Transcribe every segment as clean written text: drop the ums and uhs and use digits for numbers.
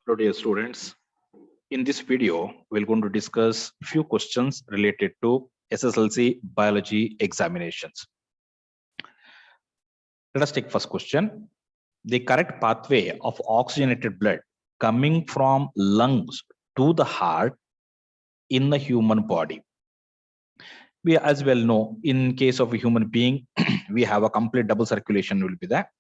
Hello dear students. In this video, we're going to discuss few questions related to SSLC biology examinations. Let us take first question. The correct pathway of oxygenated blood coming from lungs to the heart in the human body. We as well know, in case of a human being, we have a complete double circulation will be there.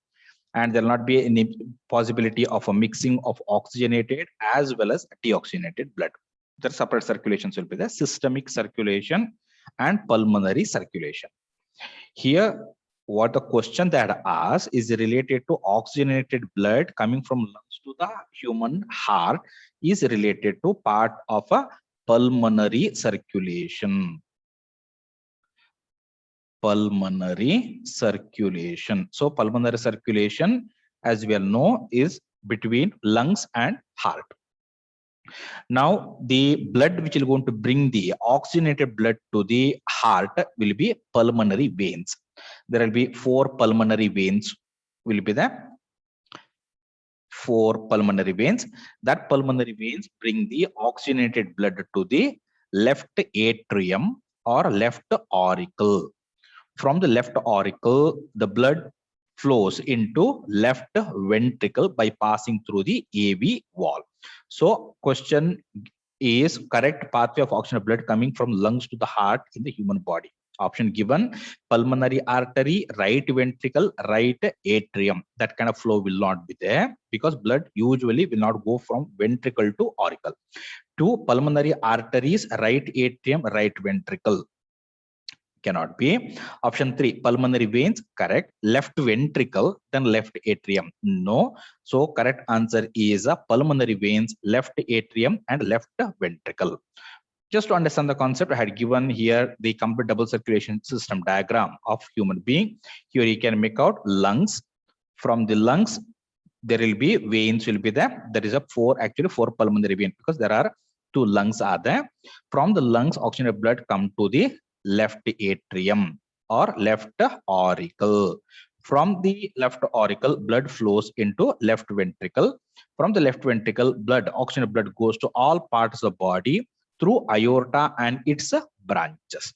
And there will not be any possibility of a mixing of oxygenated as well as deoxygenated blood. The separate circulations will be the systemic circulation and pulmonary circulation. Here, what the question that asks is related to oxygenated blood coming from lungs to the human heart is related to part of a pulmonary circulation. Pulmonary circulation. So pulmonary circulation, as we all know, is between lungs and heart. Now the blood which is going to bring the oxygenated blood to the heart will be pulmonary veins. There will be 4 pulmonary veins will be there. 4 pulmonary veins. That pulmonary veins bring the oxygenated blood to the left atrium or left auricle. From the left auricle, the blood flows into left ventricle by passing through the AV wall. So question is correct pathway of oxygen blood coming from lungs to the heart in the human body. Option given, pulmonary artery, right ventricle, right atrium. That kind of flow will not be there because blood usually will not go from ventricle to auricle. 2 pulmonary arteries, right atrium, right ventricle. Cannot be. Option 3, pulmonary veins, correct. Left ventricle, then left atrium, no. So correct answer is pulmonary veins, left atrium and left ventricle. Just to understand the concept, I had given here the complete double circulation system diagram of human being. Here you can make out lungs. From the lungs, there will be veins will be there. There is a 4 pulmonary veins because there are 2 lungs are there. From the lungs, oxygenated blood come to the left atrium or left auricle. From the left auricle, blood flows into left ventricle. From the left ventricle, oxygenated blood goes to all parts of the body through aorta and its branches.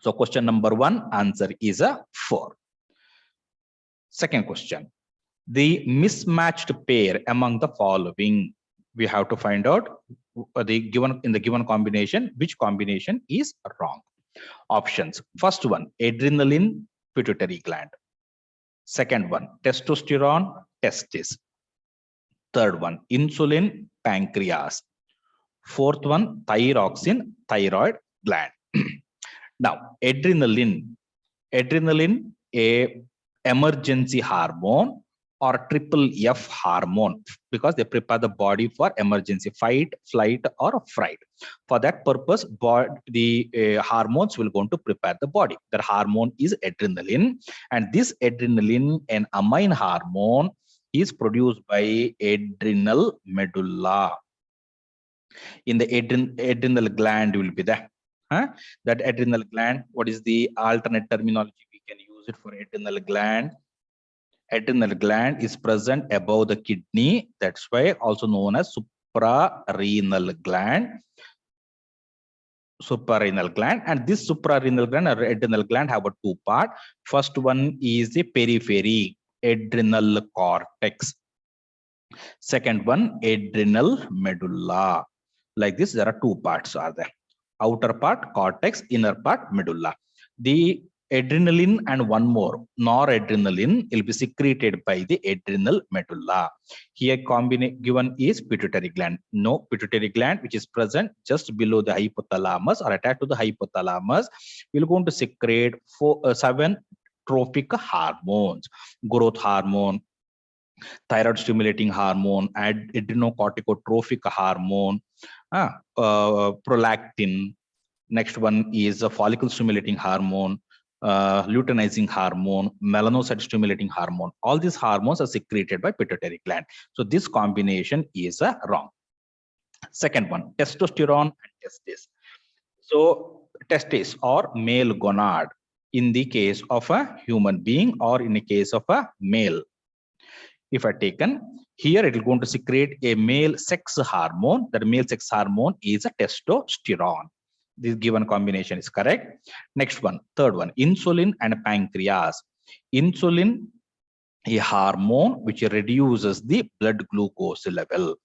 So question number 1, answer is 4. Second question, the mismatched pair among the following. We have to find out the given combination, which combination is wrong. Options. First one, adrenaline, pituitary gland. Second one, testosterone, testis. Third one, insulin, pancreas. Fourth one, thyroxine, thyroid gland. Now, adrenaline, a emergency hormone or triple F hormone, because they prepare the body for emergency, fight, flight or fright. For that purpose, the hormones will go to prepare the body. The hormone is adrenaline, and this adrenaline, an amine hormone, is produced by adrenal medulla. In the adrenal gland will be there. That adrenal gland, what is the alternate terminology we can use it for adrenal gland? Adrenal gland is present above the kidney. That's why also known as suprarenal gland. Suprarenal gland, and this suprarenal gland or adrenal gland have a 2 part. First one is the periphery, adrenal cortex. Second one, adrenal medulla. Like this, there are 2 parts are there. Outer part, cortex, inner part, medulla. The adrenaline and one more, noradrenaline, will be secreted by the adrenal medulla. Here given is pituitary gland. No, pituitary gland, which is present just below the hypothalamus or attached to the hypothalamus, will going to secrete 7 trophic hormones: growth hormone, thyroid stimulating hormone, adrenocorticotropic hormone, prolactin. Next one is a follicle stimulating hormone, luteinizing hormone, melanocyte stimulating hormone. All these hormones are secreted by pituitary gland. So this combination is wrong. Second one, testosterone and testis. So testis or male gonad in the case of a human being or in the case of a male. if I taken here, it will going to secrete a male sex hormone. That male sex hormone is a testosterone. This given combination is correct. Next one, third one, insulin and pancreas. Insulin, a hormone which reduces the blood glucose level.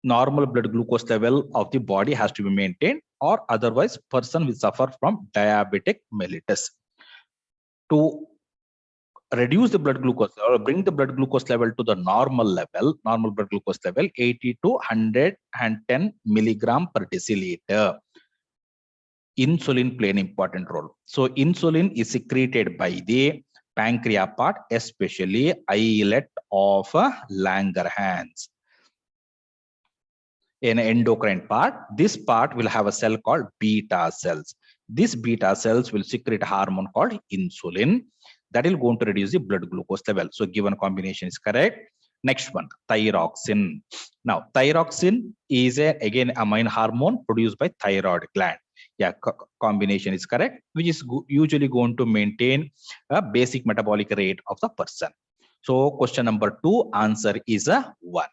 Normal blood glucose level of the body has to be maintained, or otherwise person will suffer from diabetic mellitus. To reduce the blood glucose or bring the blood glucose level to the normal blood glucose level 80 to 110 milligram per deciliter, insulin play an important role. So insulin is secreted by the pancreas part, especially islet of Langerhans. In endocrine part, this part will have a cell called beta cells. These beta cells will secrete a hormone called insulin that will going to reduce the blood glucose level. So given combination is correct. Next one, thyroxine. Now thyroxine is again a main hormone produced by thyroid gland. Yeah, combination is correct, which is usually going to maintain a basic metabolic rate of the person. So question number 2, answer is a 1.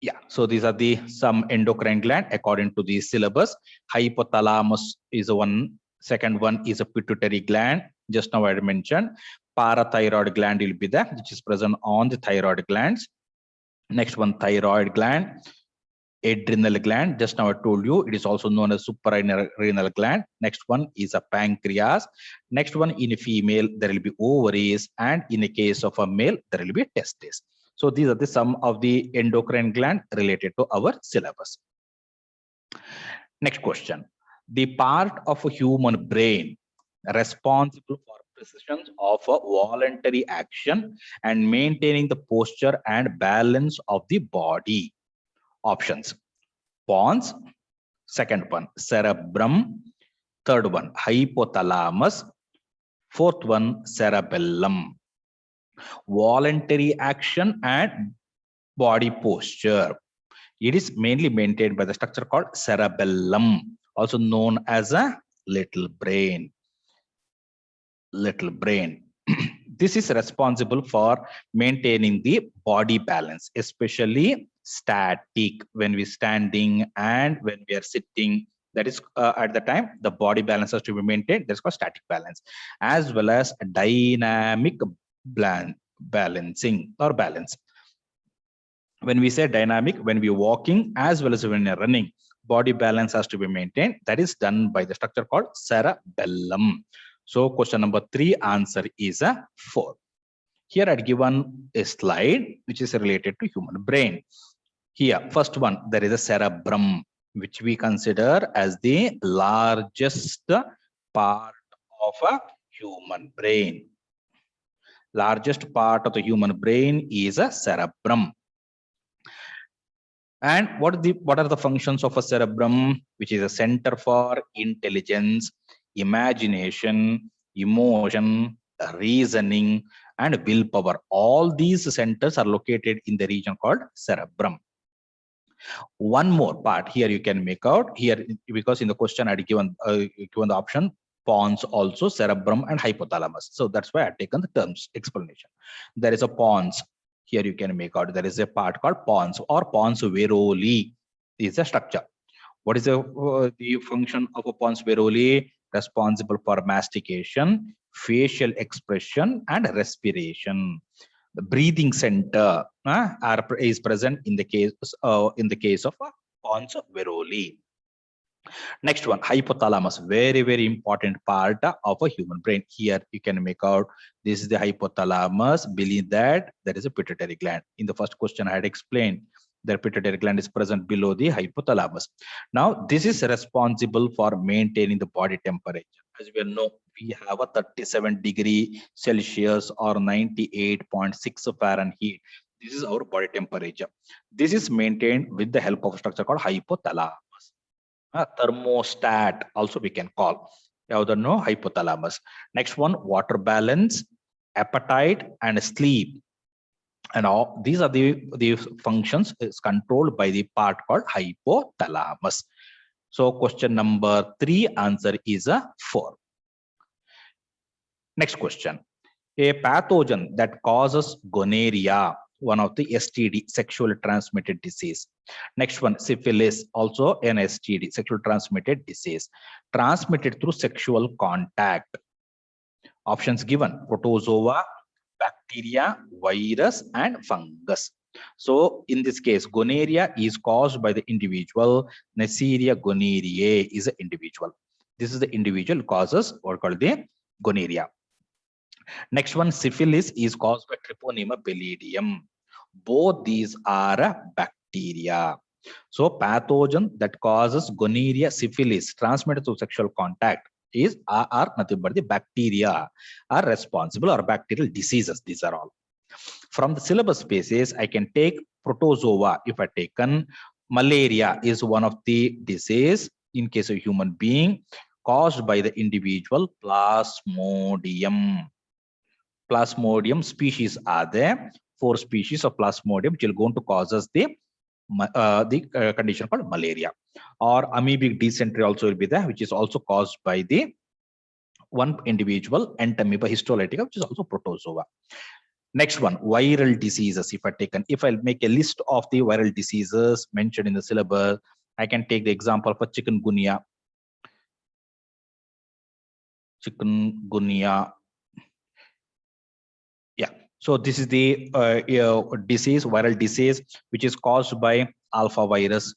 Yeah, so these are the some endocrine gland according to the syllabus. Hypothalamus is one. Second one is a pituitary gland. Just now I mentioned parathyroid gland will be there, which is present on the thyroid glands. Next one, thyroid gland. Adrenal gland, just now I told you, it is also known as suprarenal gland. Next one is a pancreas. Next one, in a female there will be ovaries, and in a case of a male there will be testes. So these are the some of the endocrine gland related to our syllabus. Next question, the part of a human brain responsible for precision of a voluntary action and maintaining the posture and balance of the body. Options: pons, second one cerebrum, third one hypothalamus, fourth one cerebellum. Voluntary action and body posture, it is mainly maintained by the structure called cerebellum, also known as a little brain. This is responsible for maintaining the body balance, especially static, when we're standing and when we are sitting. That is at the time the body balance has to be maintained. That's called static balance, as well as dynamic balancing or balance. When we say dynamic, when we're walking as well as when you're running, body balance has to be maintained. That is done by the structure called cerebellum. So question number 3, answer is a 4. Here I'd given a slide which is related to human brain. Here, first one, there is a cerebrum, which we consider as the largest part of a human brain. Largest part of the human brain is a cerebrum. And what are the functions of a cerebrum? Which is a center for intelligence, imagination, emotion, reasoning, and willpower. All these centers are located in the region called cerebrum. One more part here you can make out here, because in the question I had given the option pons also, cerebrum and hypothalamus. So that's why I've taken the terms explanation. There is a pons. Here you can make out there is a part called pons or pons varolii is a structure. What is the function of a pons varolii? Responsible for mastication, facial expression, and respiration. The breathing center is present in the case of pons varolii. Next one, hypothalamus, very important part of a human brain. Here you can make out this is the hypothalamus. Beneath that there is a pituitary gland. In the first question I had explained the pituitary gland is present below the hypothalamus. Now this is responsible for maintaining the body temperature. As we know, we have a 37°C or 98.6 Fahrenheit. This is our body temperature. This is maintained with the help of a structure called hypothalamus. Thermostat also we can call. Hypothalamus. Next one, water balance, appetite, and sleep. And all these are the functions is controlled by the part called hypothalamus. So question number 3, answer is a 4. Next question. A pathogen that causes gonorrhea, one of the STD, sexually transmitted disease. Next one, syphilis, also an STD, sexually transmitted disease, transmitted through sexual contact. Options given: protozoa, bacteria, virus, and fungus. So in this case, gonorrhea is caused by the individual. Neisseria gonorrhoeae is an individual. This is the individual causes what called the gonorrhea. Next one, syphilis is caused by Treponema pallidum. Both these are bacteria. So pathogen that causes gonorrhea, syphilis transmitted through sexual contact are nothing but the bacteria are responsible, or bacterial diseases. These are all. From the syllabus spaces, I can take protozoa. If I taken malaria is one of the disease in case of human being caused by the individual Plasmodium. Plasmodium species are there. 4 species of Plasmodium which will going to cause us the condition called malaria. Or amoebic dysentery also will be there, which is also caused by the one individual Entamoeba histolytica, which is also protozoa. Next one, viral diseases. If I'll make a list of the viral diseases mentioned in the syllabus, I can take the example for chikungunya. Yeah. So this is the disease, viral disease, which is caused by alpha virus.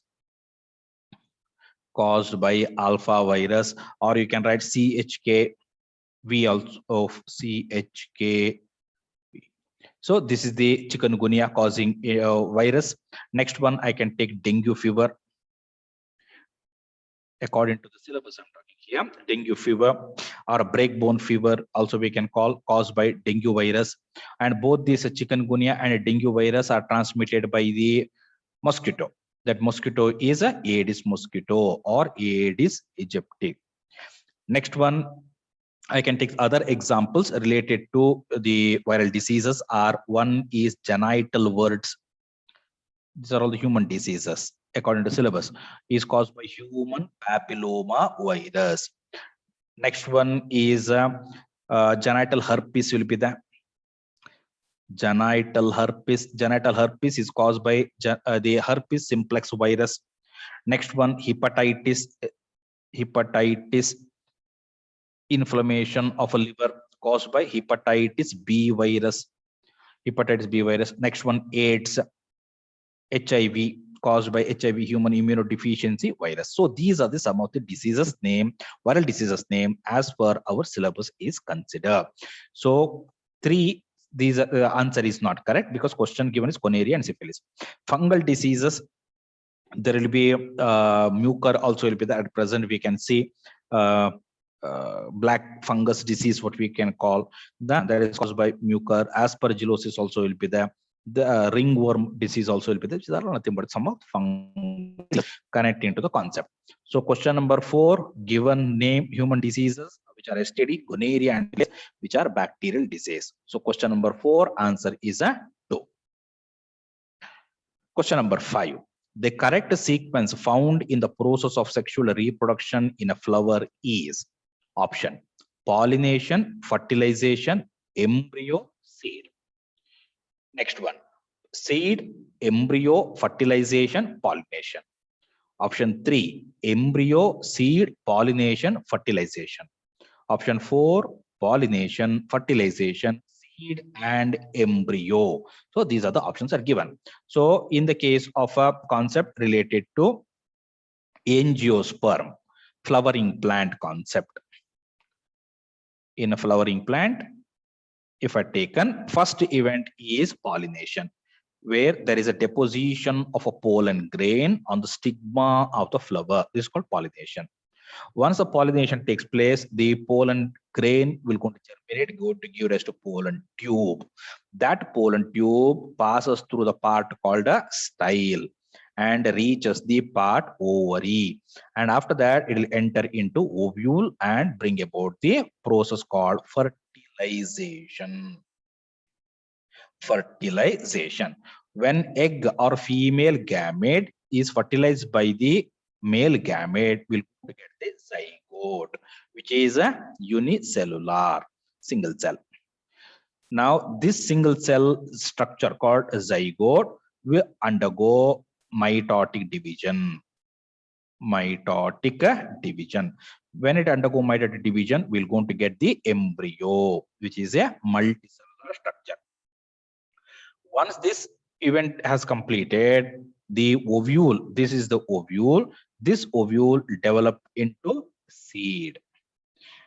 Or you can write CHK. V also of CHK. So this is the chikungunya causing virus. Next one, I can take dengue fever. According to the syllabus I'm talking here, dengue fever or breakbone fever also we can call caused by dengue virus. And both these chikungunya and dengue virus are transmitted by the mosquito. That mosquito is a Aedes mosquito or Aedes aegypti. Next one, I can take other examples related to the viral diseases. One is genital warts. These are all the human diseases according to syllabus. Is caused by human papilloma virus. Next one is genital herpes will be the genital herpes. Genital herpes is caused by the herpes simplex virus. Next one, hepatitis. Inflammation of a liver caused by hepatitis B virus. Next one, AIDS. HIV caused by HIV, human immunodeficiency virus. So these are the some of the diseases name, viral diseases name as per our syllabus is considered. So these answer is not correct because question given is gonorrhea and syphilis. Fungal diseases, there will be mucor also will be there. At present we can see black fungus disease, what we can call that is caused by mucor. Aspergillosis also will be there. The ringworm disease also will be there. These are nothing but some of fungus connecting to the concept. So question number 4, given name human diseases which are STD, gonorrhea, and which are bacterial disease. So question number 4 answer is a 2. Question number 5. The correct sequence found in the process of sexual reproduction in a flower is option pollination, fertilization, embryo, seed. Next one, seed, embryo, fertilization, pollination. Option 3, embryo, seed, pollination, fertilization. Option 4, pollination, fertilization, seed, and embryo. So these are the options are given. So in the case of a concept related to angiosperm, flowering plant concept. In a flowering plant, if I taken, first event is pollination, where there is a deposition of a pollen grain on the stigma of the flower. This is called pollination. Once the pollination takes place, the pollen grain will go to germinate, go to give rise to pollen tube. That pollen tube passes through the part called a style and reaches the part ovary. And after that, it will enter into ovule and bring about the process called fertilization. When egg or female gamete is fertilized by the male gamete, will get the zygote, which is a unicellular single cell. Now, this single cell structure called zygote will undergo mitotic division. Mitotic division. When it undergo mitotic division, we're going to get the embryo, which is a multicellular structure. Once this event has completed, the ovule, this is the ovule, this ovule develop into seed.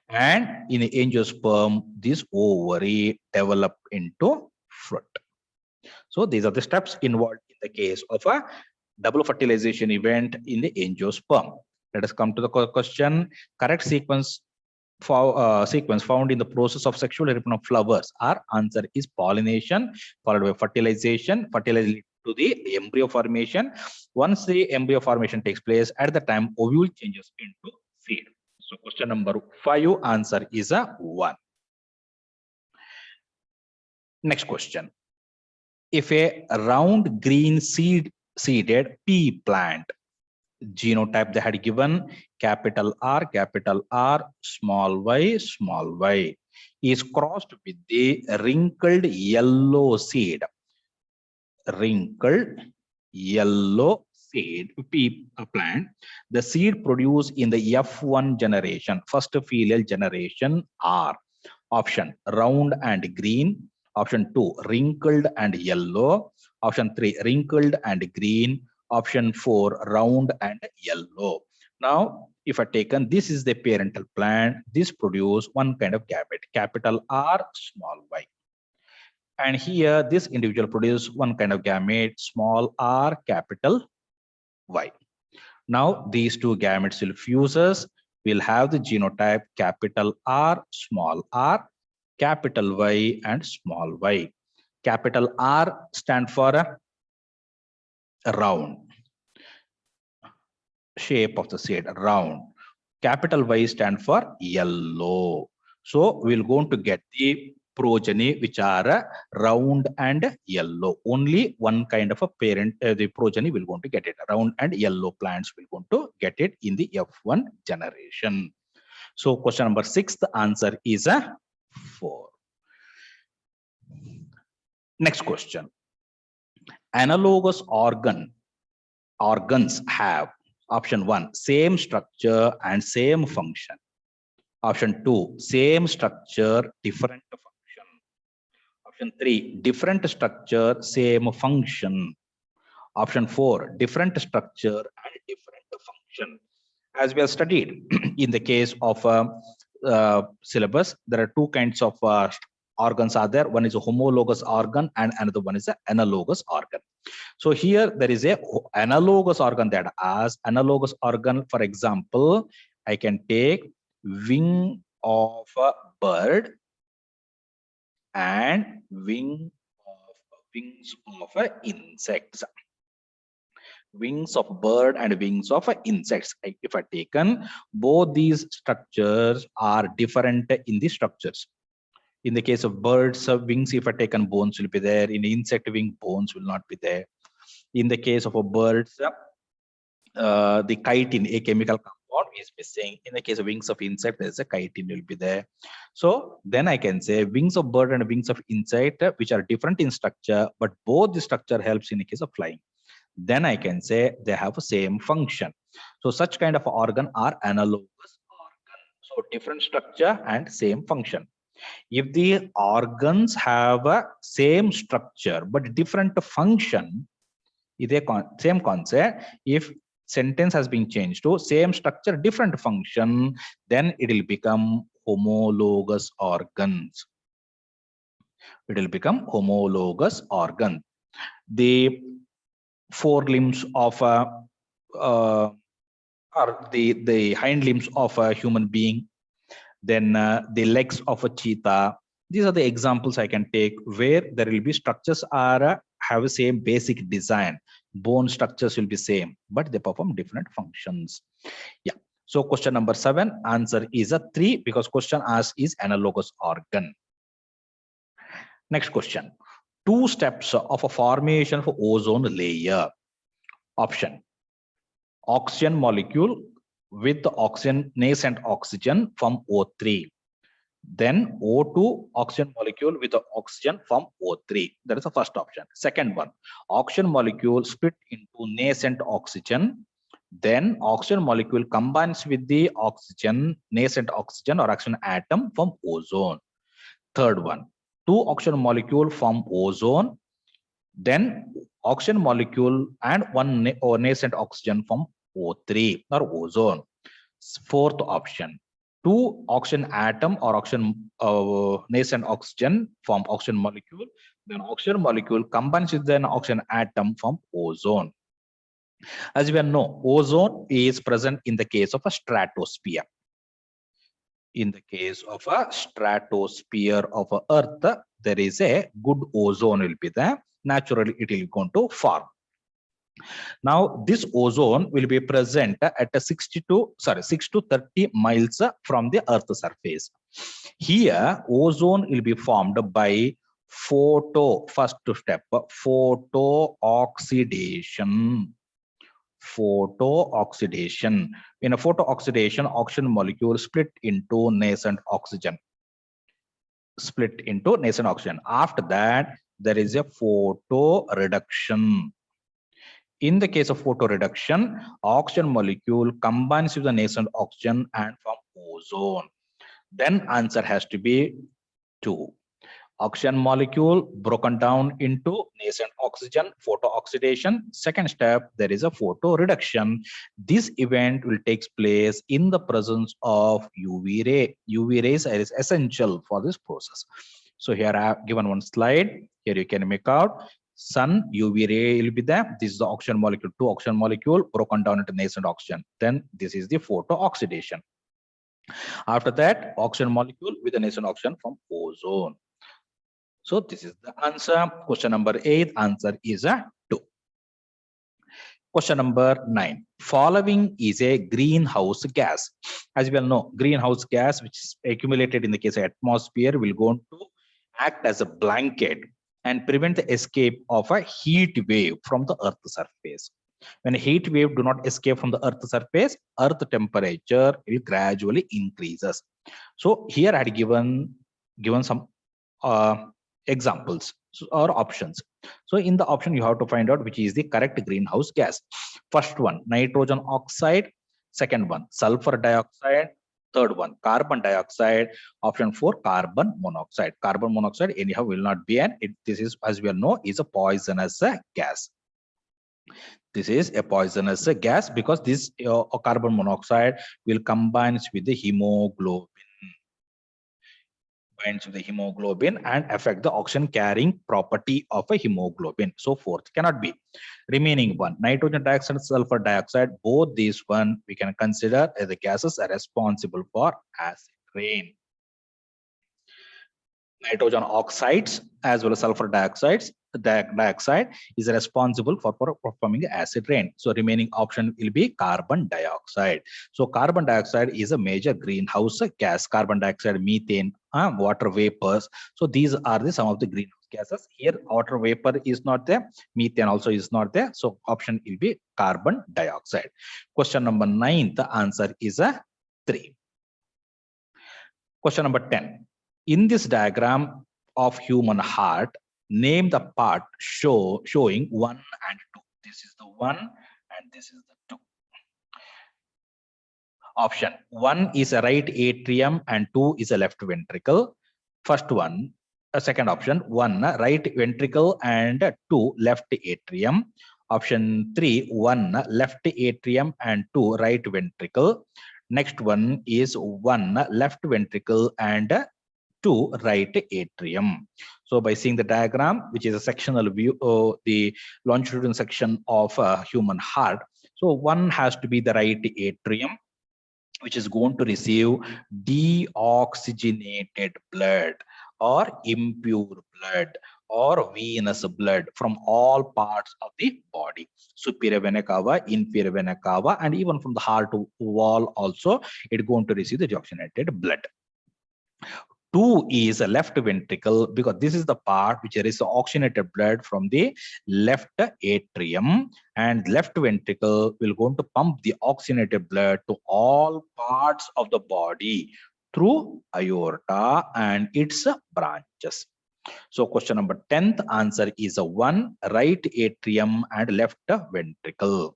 And in the angiosperm, this ovary develop into fruit. So these are the steps involved in the case of a double fertilization event in the angiosperm. Let us come to the question. Correct sequence found in the process of sexual development of flowers. Our answer is pollination followed by fertilization. Fertilization to the embryo formation. Once the embryo formation takes place, at the time ovule changes into seed. So question number 5 answer is a 1. Next question. If a round green seeded pea plant, genotype they had given capital R, small y, is crossed with the wrinkled yellow seed, pea plant, the seed produced in the F1 generation, first filial generation, are option round and green, option 2 wrinkled and yellow, option 3 wrinkled and green, option 4 round and yellow. Now, if I taken this is the parental plant, this produce one kind of gamete, capital R, small y. And here this individual produce one kind of gamete, small r, capital Y. Now these two gametes will fuses, will have the genotype capital R, small r, capital Y and small y. Capital R stand for a round shape of the seed, round. Capital Y stand for yellow. So we're going to get the progeny which are round and yellow. Only one kind of a parent, the progeny will going to get it. Round and yellow plants will going to get it in the F1 generation. So question number 6, the answer is a 4. Next question. Analogous organs have option 1 same structure and same function. Option 2 same structure, different function. Option 3 different structure, same function. Option 4 different structure and different function. As we have studied in the case of syllabus, there are two kinds of organs are there. One is a homologous organ and another one is an analogous organ. So here there is a analogous organ, that as analogous organ, for example, I can take wing of a bird and wings of insects. Wings of bird and wings of insects. If I taken both these structures are different in the structures. In the case of birds wings, if I taken bones will be there. In insect wing, bones will not be there. In the case of a birds, the chitin, a chemical compound, is missing. In the case of wings of insect, there's a chitin will be there. So then I can say wings of bird and wings of insect, which are different in structure, but both the structure helps in the case of flying. Then I can say they have the same function. So such kind of organ are analogous organ. So different structure and same function. If the organs have a same structure but different function, is a same concept. If sentence has been changed to same structure, different function, then it will become homologous organs. It will become homologous organ. The forelimbs of or the hind limbs of a human being, then the legs of a cheetah. These are the examples I can take where there will be structures are have the same basic design. Bone structures will be same, but they perform different functions. Yeah. So question number 7, answer is a 3 because question asked is analogous organ. Next question. 2 steps of a formation for ozone layer. Option: oxygen molecule with the oxygen nascent oxygen from O3. Then O2 oxygen molecule with the oxygen form O3. That is the first option. Second one, oxygen molecule split into nascent oxygen. Then oxygen molecule combines with the oxygen, nascent oxygen or oxygen atom from ozone. Third one, two oxygen molecule form ozone. Then oxygen molecule and one or nascent oxygen from O3 or ozone. Fourth option, two oxygen atom or oxygen nascent oxygen form oxygen molecule. Then oxygen molecule combines with an oxygen atom from ozone. As we know, ozone is present in the case of a stratosphere. In the case of a stratosphere of a Earth, there is a good ozone will be there. Naturally, it will going to form. Now, this ozone will be present at a 6 to 30 miles from the Earth's surface. Here, ozone will be formed by first step, photooxidation. Photooxidation. In a photooxidation, oxygen molecule split into nascent oxygen. After that, there is a photoreduction. In the case of photoreduction, oxygen molecule combines with the nascent oxygen and form ozone. Then answer has to be 2. Oxygen molecule broken down into nascent oxygen, photooxidation. Second step, there is a photoreduction. This event will take place in the presence of UV ray. UV rays is essential for this process. So here I have given one slide. Here you can make out sun UV ray will be there. This is the oxygen molecule, two oxygen molecule broken down into nascent oxygen. Then this is the photooxidation. After that, oxygen molecule with the nascent oxygen from ozone. So this is the answer. Question number 8, answer is a 2. Question number 9. Following is a greenhouse gas. As we all know, greenhouse gas, which is accumulated in the case of atmosphere, will go to act as a blanket and prevent the escape of a heat wave from the Earth's surface. When a heat wave do not escape from the Earth's surface, Earth temperature will gradually increases. So here I had given some examples or options. So in the option, you have to find out which is the correct greenhouse gas. First one, nitrogen oxide. Second one, sulfur dioxide. Third one, carbon dioxide. Option 4, carbon monoxide. Carbon monoxide anyhow will not be an, this is, as we all know, is a poisonous gas. This is a poisonous gas because this carbon monoxide will combine with the hemoglobin. Binds with the hemoglobin and affect the oxygen carrying property of a hemoglobin. So fourth cannot be. Remaining one, nitrogen dioxide and sulfur dioxide, both these one we can consider as the gases are responsible for acid rain. Nitrogen oxides as well as sulfur dioxide is responsible for performing acid rain. So remaining option will be carbon dioxide. So carbon dioxide is a major greenhouse gas. Carbon dioxide, methane, water vapors. So these are some of the greenhouse gases. Here water vapor is not there, methane also is not there. So option will be carbon dioxide. Question number 9, the answer is a 3. Question number 10. In this diagram of human heart, name the part showing 1 and 2. This is the 1 and this is the 2. Option 1 is a right atrium and 2 is a left ventricle. First one, second option, 1 right ventricle and 2 left atrium. Option 3, 1 left atrium and 2 right ventricle. Next one is 1 left ventricle and 2 right atrium. So by seeing the diagram, which is a sectional view, the longitudinal section of a human heart. So 1 has to be the right atrium, which is going to receive deoxygenated blood or impure blood or venous blood from all parts of the body, superior vena cava, inferior vena cava, and even from the heart wall also, it's going to receive the deoxygenated blood. 2 is a left ventricle because this is the part which there is oxygenated blood from the left atrium, and left ventricle will going to pump the oxygenated blood to all parts of the body Through aorta and its branches. So question number 10th answer is a 1, right atrium and left ventricle.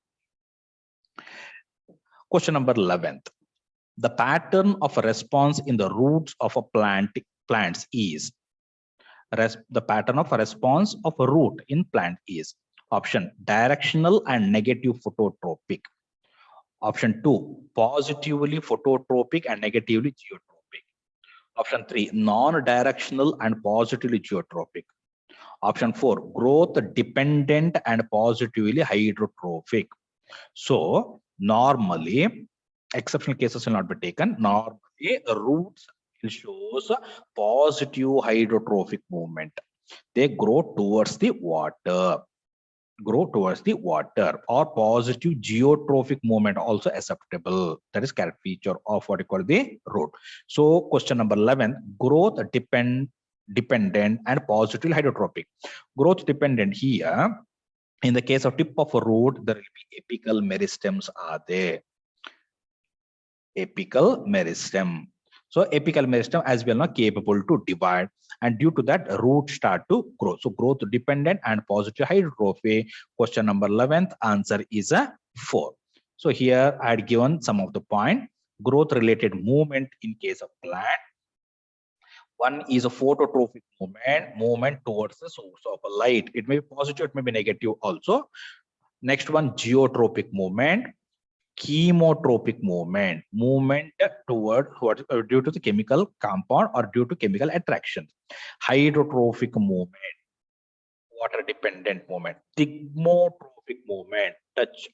Question number 11th. The pattern of a response in the roots of a plants is the pattern of a response of a root in plant is option directional and negative phototropic. Option 2, positively phototropic and negatively geotropic. Option 3, non-directional and positively geotropic. Option 4, growth dependent and positively hydrotrophic. So normally, exceptional cases will not be taken. Normally, roots will shows positive hydrotrophic movement. They grow towards the water. Or positive geotrophic movement also acceptable. That is character feature of what you call the root. So question number 11, growth dependent and positive hydrotrophic. Growth dependent here, in the case of tip of a root, there will be apical meristems are there. Apical meristem. So apical meristem as well not capable to divide, and due to that roots start to grow. So growth dependent and positive hydrotrophy. Question number 11th answer is a 4. So here I had given some of the point. Growth related movement in case of plant. One is a phototrophic movement towards the source of a light. It may be positive, it may be negative also. Next one, geotropic movement. Chemotropic movement toward what due to the chemical compound or due to chemical attraction. Hydrotrophic movement, water dependent movement. Thigmotrophic movement, touch,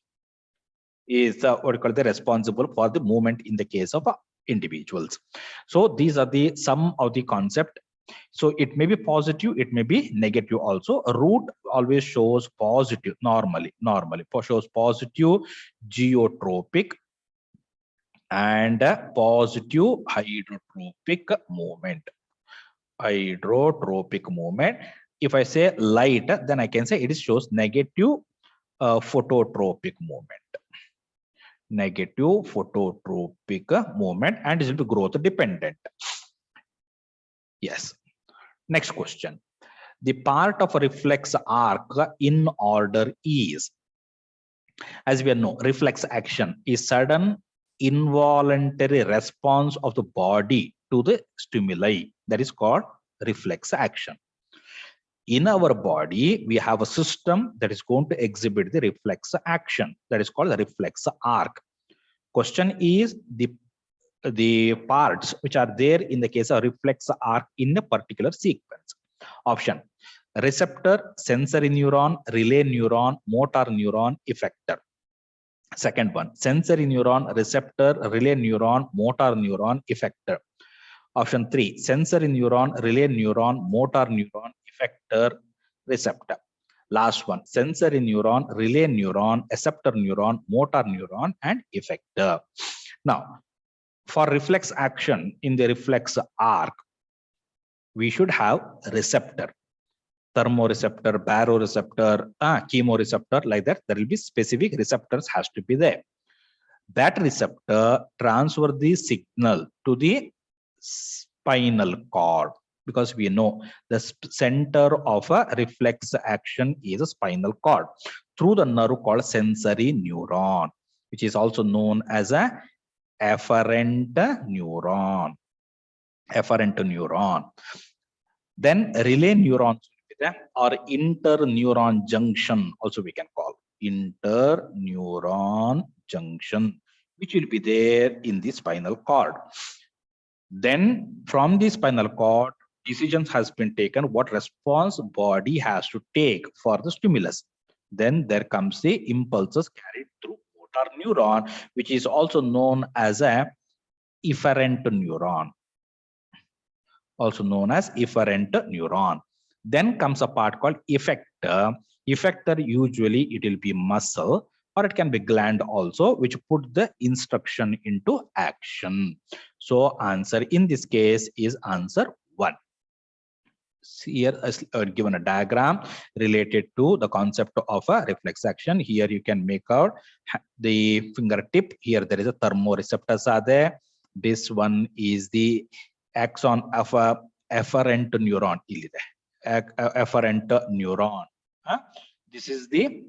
is what you call the responsible for the movement in the case of individuals. So these are the some of the concept. So it may be positive, it may be negative also. A root always shows positive normally shows positive geotropic and positive hydrotropic movement. If I say light, then I can say it shows negative phototropic movement. Negative phototropic movement, and it will be growth dependent. Yes. Next question. The part of a reflex arc in order is, as we know, reflex action is sudden involuntary response of the body to the stimuli. That is called reflex action. In our body, we have a system that is going to exhibit the reflex action. That is called the reflex arc. Question is the parts which are there in the case of reflex arc in a particular sequence. Option: receptor, sensory neuron, relay neuron, motor neuron, effector. Second one, sensory neuron, receptor, relay neuron, motor neuron, effector. Option 3, sensory neuron, relay neuron, motor neuron, effector, receptor. Last one, sensory neuron, relay neuron, acceptor neuron, motor neuron, and effector. Now, for reflex action in the reflex arc, we should have receptor, thermoreceptor, baroreceptor, chemoreceptor, like that. There will be specific receptors has to be there. That receptor transfer the signal to the spinal cord, because we know the center of a reflex action is a spinal cord, through the nerve called sensory neuron, which is also known as a afferent neuron. Then relay neurons or interneuron junction, also we can call interneuron junction, which will be there in the spinal cord. Then from the spinal cord, decisions has been taken what response body has to take for the stimulus. Then there comes the impulses carried through motor neuron, which is also known as a efferent neuron. Then comes a part called effector. Effector, usually it will be muscle or it can be gland also, which put the instruction into action. So answer in this case is answer 1. Here is given a diagram related to the concept of a reflex action. Here you can make out the fingertip. Here there is a thermoreceptors are there. This one is the axon of a efferent neuron. Efferent neuron. This is the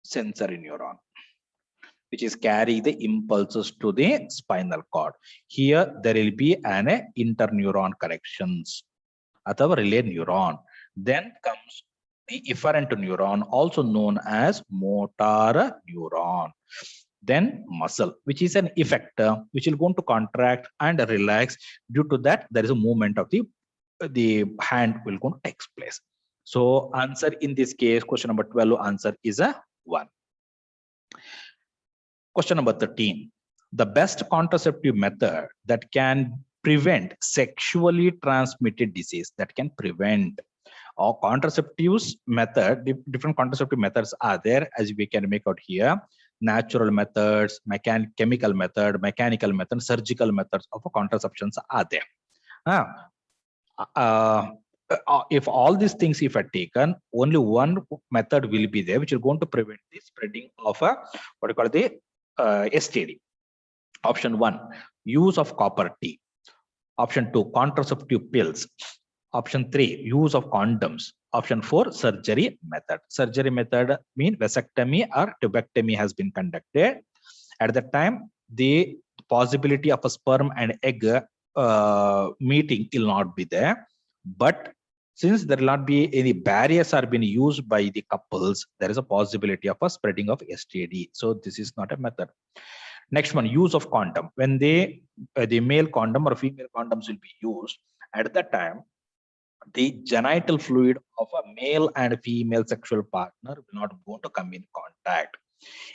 sensory neuron, which is carry the impulses to the spinal cord. Here there will be an interneuron connections, ಅಥವಾ relay neuron. Then comes the efferent neuron, also known as motor neuron. Then muscle, which is an effector, which will going to contract and relax. Due to that, there is a movement of the hand will going to take place. So answer in this case, question number 12, answer is a 1. Question number 13. The best contraceptive method that can prevent sexually transmitted disease, that can prevent, or contraceptives method, different contraceptive methods are there, as we can make out here. Natural methods, chemical method, mechanical method, surgical methods of contraceptions are there. If all these things if are taken, only one method will be there, which is going to prevent the spreading of a what you call the STD. Option 1, use of copper T. Option 2, contraceptive pills. Option 3, use of condoms. Option 4, surgery method. Surgery method mean vasectomy or tubectomy has been conducted. At that time, the possibility of a sperm and egg meeting will not be there. But since there will not be any barriers are being used by the couples, there is a possibility of a spreading of STD. So this is not a method. Next one, use of condom. When the male condom or female condoms will be used, at that time, the genital fluid of a male and female sexual partner will not go to come in contact.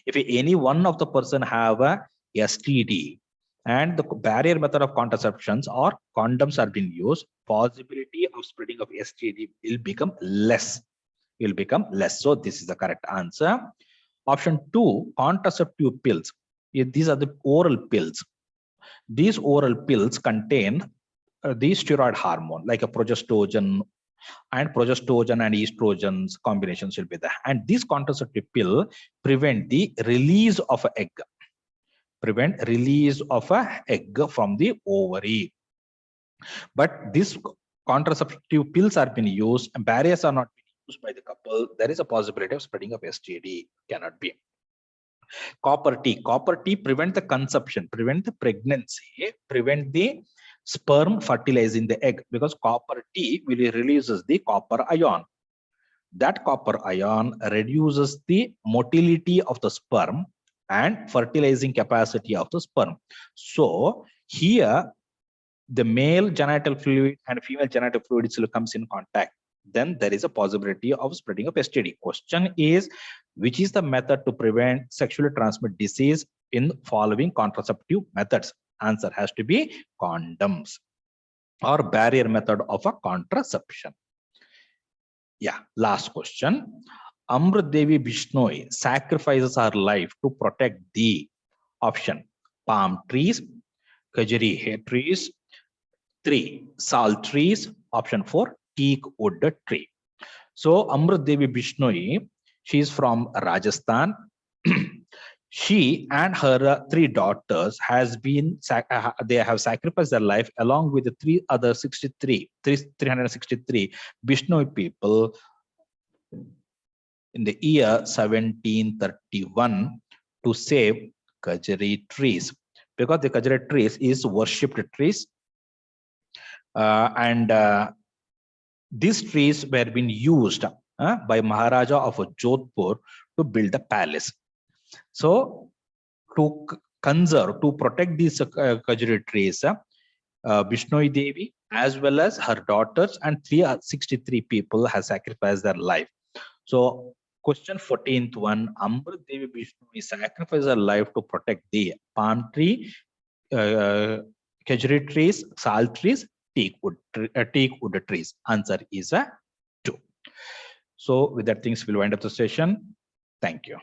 If any one of the person have a STD and the barrier method of contraceptions or condoms are being used, possibility of spreading of STD will become less. So this is the correct answer. Option 2, contraceptive pills. These are the oral pills. These oral pills contain the steroid hormone, like a progesterone and estrogens combinations will be there. And this contraceptive pill prevent the release of an egg. Prevent release of an egg from the ovary. But these contraceptive pills are being used, and barriers are not being used by the couple. There is a possibility of spreading of STD. Cannot be. Copper T prevent the conception, prevent the pregnancy, prevent the sperm fertilizing the egg, because copper T will releases the copper ion. That copper ion reduces the motility of the sperm and fertilizing capacity of the sperm. So here the male genital fluid and female genital fluid still comes in contact, then there is a possibility of spreading of STD. Question is, which is the method to prevent sexually transmitted disease in following contraceptive methods? Answer has to be condoms or barrier method of a contraception. Yeah, last question. Amrit Devi Bishnoi sacrifices her life to protect the option: palm trees, kajari trees, 3 sal trees, option 4 teak wood tree. So Amrit Devi Bishnoi, she is from Rajasthan. She and her 3 daughters has been they have sacrificed their life along with the 363 Bishnoi people in the year 1731 to save kajari trees, because the kajari trees is worshipped trees, and these trees were being used by Maharaja of Jodhpur to build a palace. So to conserve, to protect these kajari trees, Bishnoi Devi as well as her daughters and 363 people have sacrificed their life. So question 14th one, Amrit Devi Bishnoi sacrificed her life to protect the palm tree, kajari trees, sal trees, teak wood trees. Answer is a 2. So with that things, we'll wind up the session. Thank you.